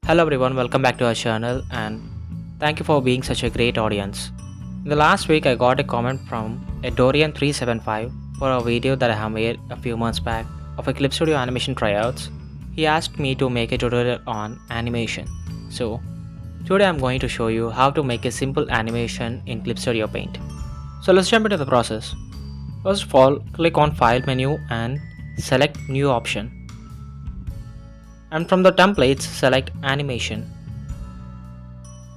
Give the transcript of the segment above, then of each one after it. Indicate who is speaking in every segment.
Speaker 1: Hello everyone, welcome back to our channel and thank you for being such a great audience. In the last week I got a comment from a Dorian375 for a video that I have made a few months back of a Clip Studio animation tryouts. He asked me to make a tutorial on animation. So today I'm going to show you how to make a simple animation in Clip Studio Paint. So let's jump into the process. First of all, click on File menu and select New option. And from the templates, select Animation.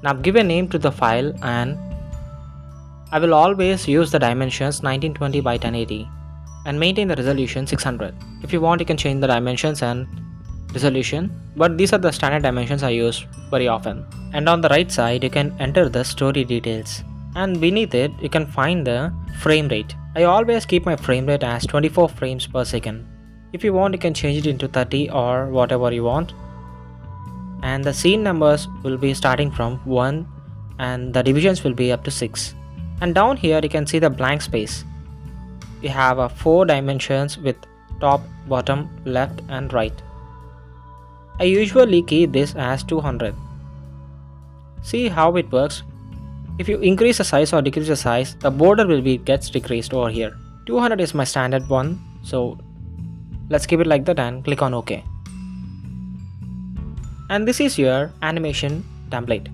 Speaker 1: Now give a name to the file and I will always use the dimensions 1920 by 1080 and maintain the resolution 600. If you want you can change the dimensions and resolution, but these are the standard dimensions I use very often. And on the right side you can enter the story details and beneath it you can find the frame rate. I always keep my frame rate as 24 frames per second. If you want you can change it into 30 or whatever you want. And the scene numbers will be starting from 1 and the divisions will be up to 6. And down here you can see the blank space. You have 4 dimensions with top, bottom, left and right. I usually keep this as 200. See how it works. If you increase the size or decrease the size, the border will be gets decreased over here. 200 is my standard one, so let's keep it like that and click on OK. And this is your animation template.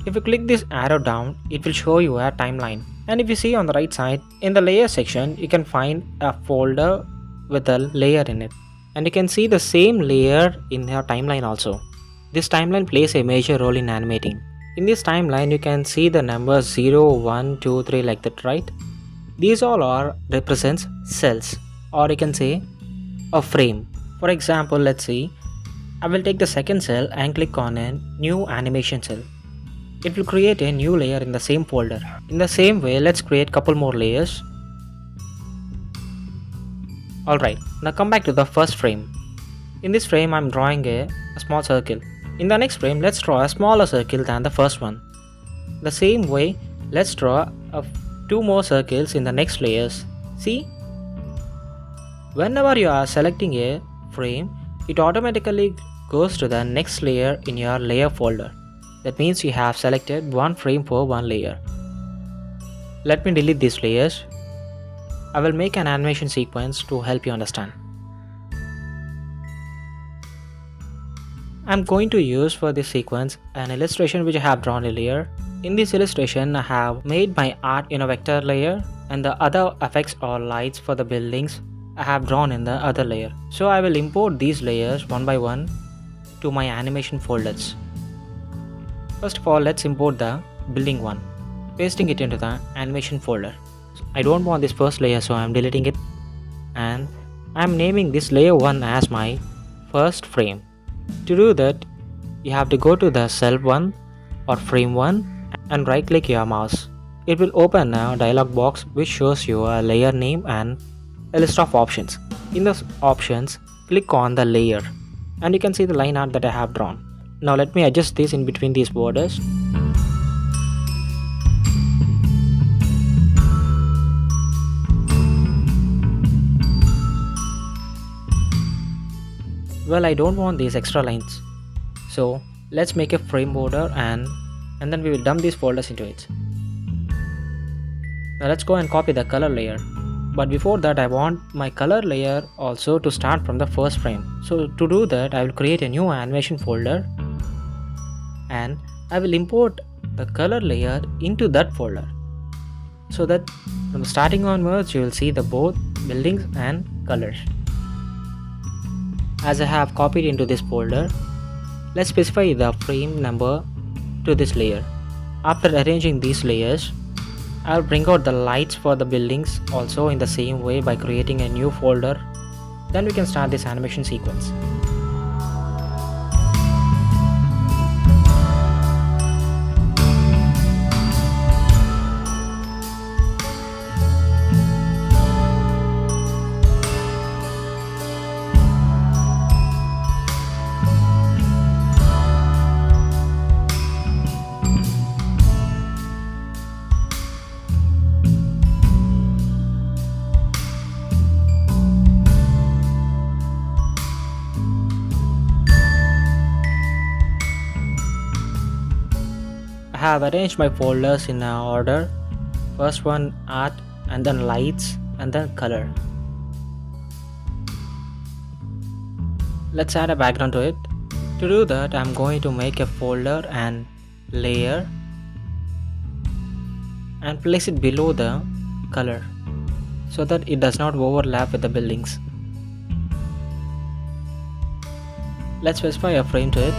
Speaker 1: If you click this arrow down, it will show you a timeline. And if you see on the right side, in the layer section, you can find a folder with a layer in it. And you can see the same layer in your timeline also. This timeline plays a major role in animating. In this timeline, you can see the numbers 0, 1, 2, 3 like that, right? These all are represents cells, or you can say a frame. For example, let's see. I will take the second cell and click on a new animation cell. It will create a new layer in the same folder. In the same way, let's create couple more layers. Alright, now come back to the first frame. In this frame, I'm drawing a small circle. In the next frame, let's draw a smaller circle than the first one. The same way, let's draw 2 more circles in the next layers. See? Whenever you are selecting a frame, it automatically goes to the next layer in your layer folder. That means you have selected one frame for one layer. Let me delete these layers. I will make an animation sequence to help you understand. I'm going to use for this sequence an illustration which I have drawn earlier. In this illustration, I have made my art in a vector layer and the other effects or lights for the buildings I have drawn in the other layer. So I will import these layers one by one to my animation folders. First of all, let's import the building one, pasting it into the animation folder. I don't want this first layer, so I'm deleting it and I'm naming this layer 1 as my first frame. To do that, you have to go to the cell 1 or frame 1 and right click your mouse. It will open a dialog box which shows you a layer name and a list of options. In those options, click on the layer and you can see the line art that I have drawn. Now let me adjust this in between these borders. Well, I don't want these extra lines. So let's make a frame border and then we will dump these folders into it. Now let's go and copy the color layer. But before that, I want my color layer also to start from the first frame. So to do that, I will create a new animation folder and I will import the color layer into that folder. So that from starting onwards, you will see the both buildings and colors. As I have copied into this folder, let's specify the frame number to this layer. After arranging these layers, I'll bring out the lights for the buildings also in the same way by creating a new folder. Then we can start this animation sequence. have arranged my folders in a order. First one art, and then lights, and then color. Let's add a background to it. To do that, I'm going to make a folder and layer and place it below the color so that it does not overlap with the buildings. Let's specify a frame to it.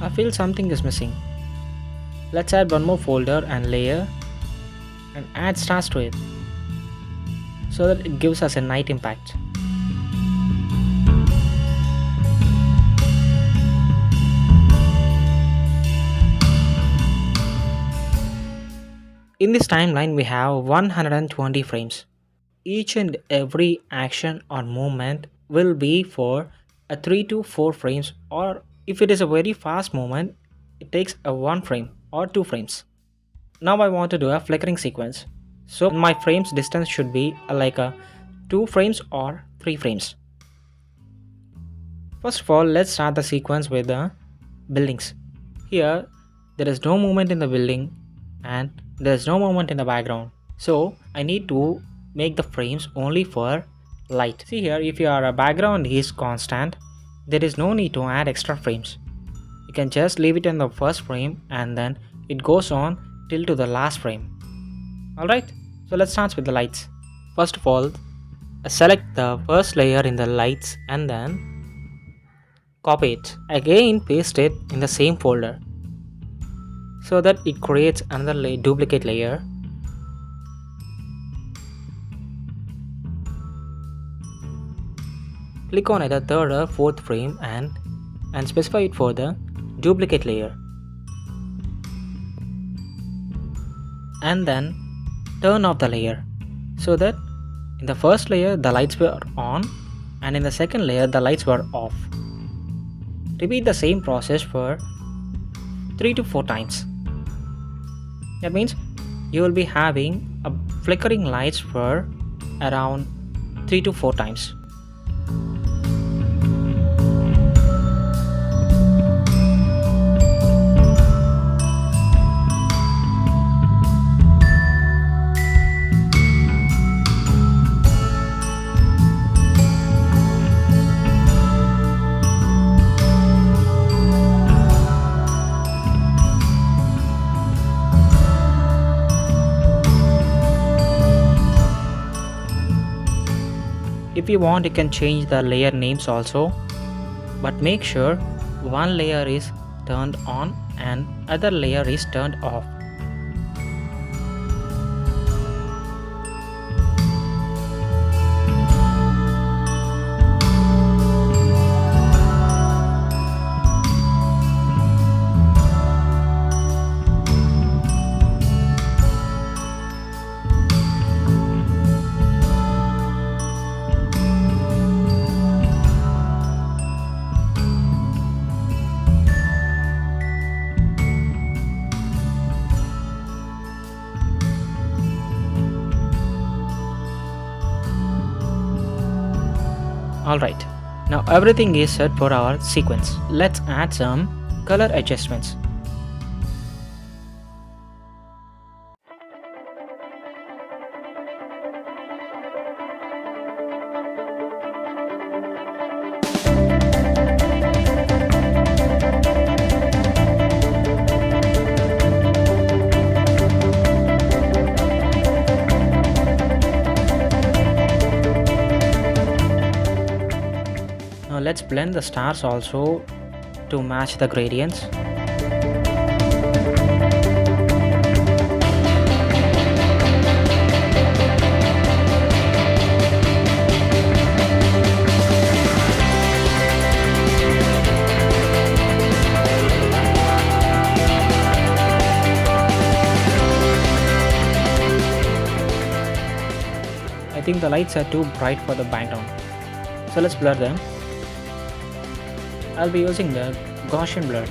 Speaker 1: I feel something is missing. Let's add one more folder and layer and add stars to it so that it gives us a night impact. In this timeline, we have 120 frames. Each and every action or movement will be for a 3 to 4 frames, or if it is a very fast movement, it takes a 1 frame or 2 frames. Now I want to do a flickering sequence. So my frames distance should be like a 2 frames or 3 frames. First of all, let's start the sequence with the buildings. Here, there is no movement in the building and there is no movement in the background. So I need to make the frames only for light. See here, if your background is constant, there is no need to add extra frames. You can just leave it in the first frame and then it goes on till to the last frame. Alright, so let's start with the lights. First of all, select the first layer in the lights and then copy it. Again paste it in the same folder so that it creates another duplicate layer. Click on either third or fourth frame and specify it for the duplicate layer. And then turn off the layer so that in the first layer the lights were on and in the second layer the lights were off. Repeat the same process for 3 to 4 times. That means you will be having a flickering lights for around 3 to 4 times. If you want, you can change the layer names also, but make sure one layer is turned on and other layer is turned off. Alright, now everything is set for our sequence. Let's add some color adjustments. Now let's blend the stars also to match the gradients. think the lights are too bright for the background. So let's blur them. I'll be using the Gaussian blur.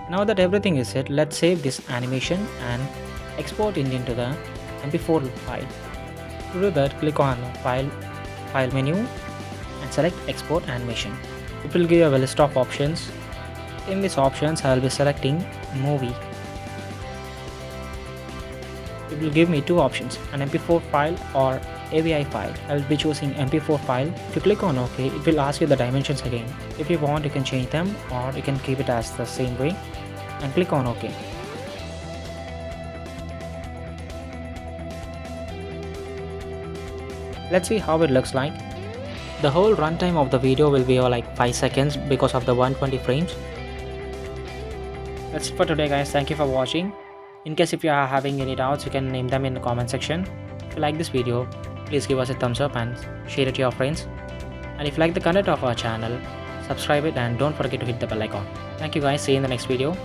Speaker 1: Now that everything is set, let's save this animation and export it into the MP4 file. To do that, click on File menu and select Export Animation. It will give you a list of options. In these options, I will be selecting Movie. It will give me two options, an MP4 file or AVI file. I will be choosing MP4 file. If you click on OK, it will ask you the dimensions again. If you want, you can change them or you can keep it as the same way and click on OK. Let's see how it looks like. The whole runtime of the video will be like 5 seconds because of the 120 frames. That's it for today, guys. Thank you for watching. In case if you are having any doubts, you can name them in the comment section. If you like this video, please give us a thumbs up and share it to your friends. And if you like the content of our channel, subscribe it and don't forget to hit the bell icon. Thank you guys. See you in the next video.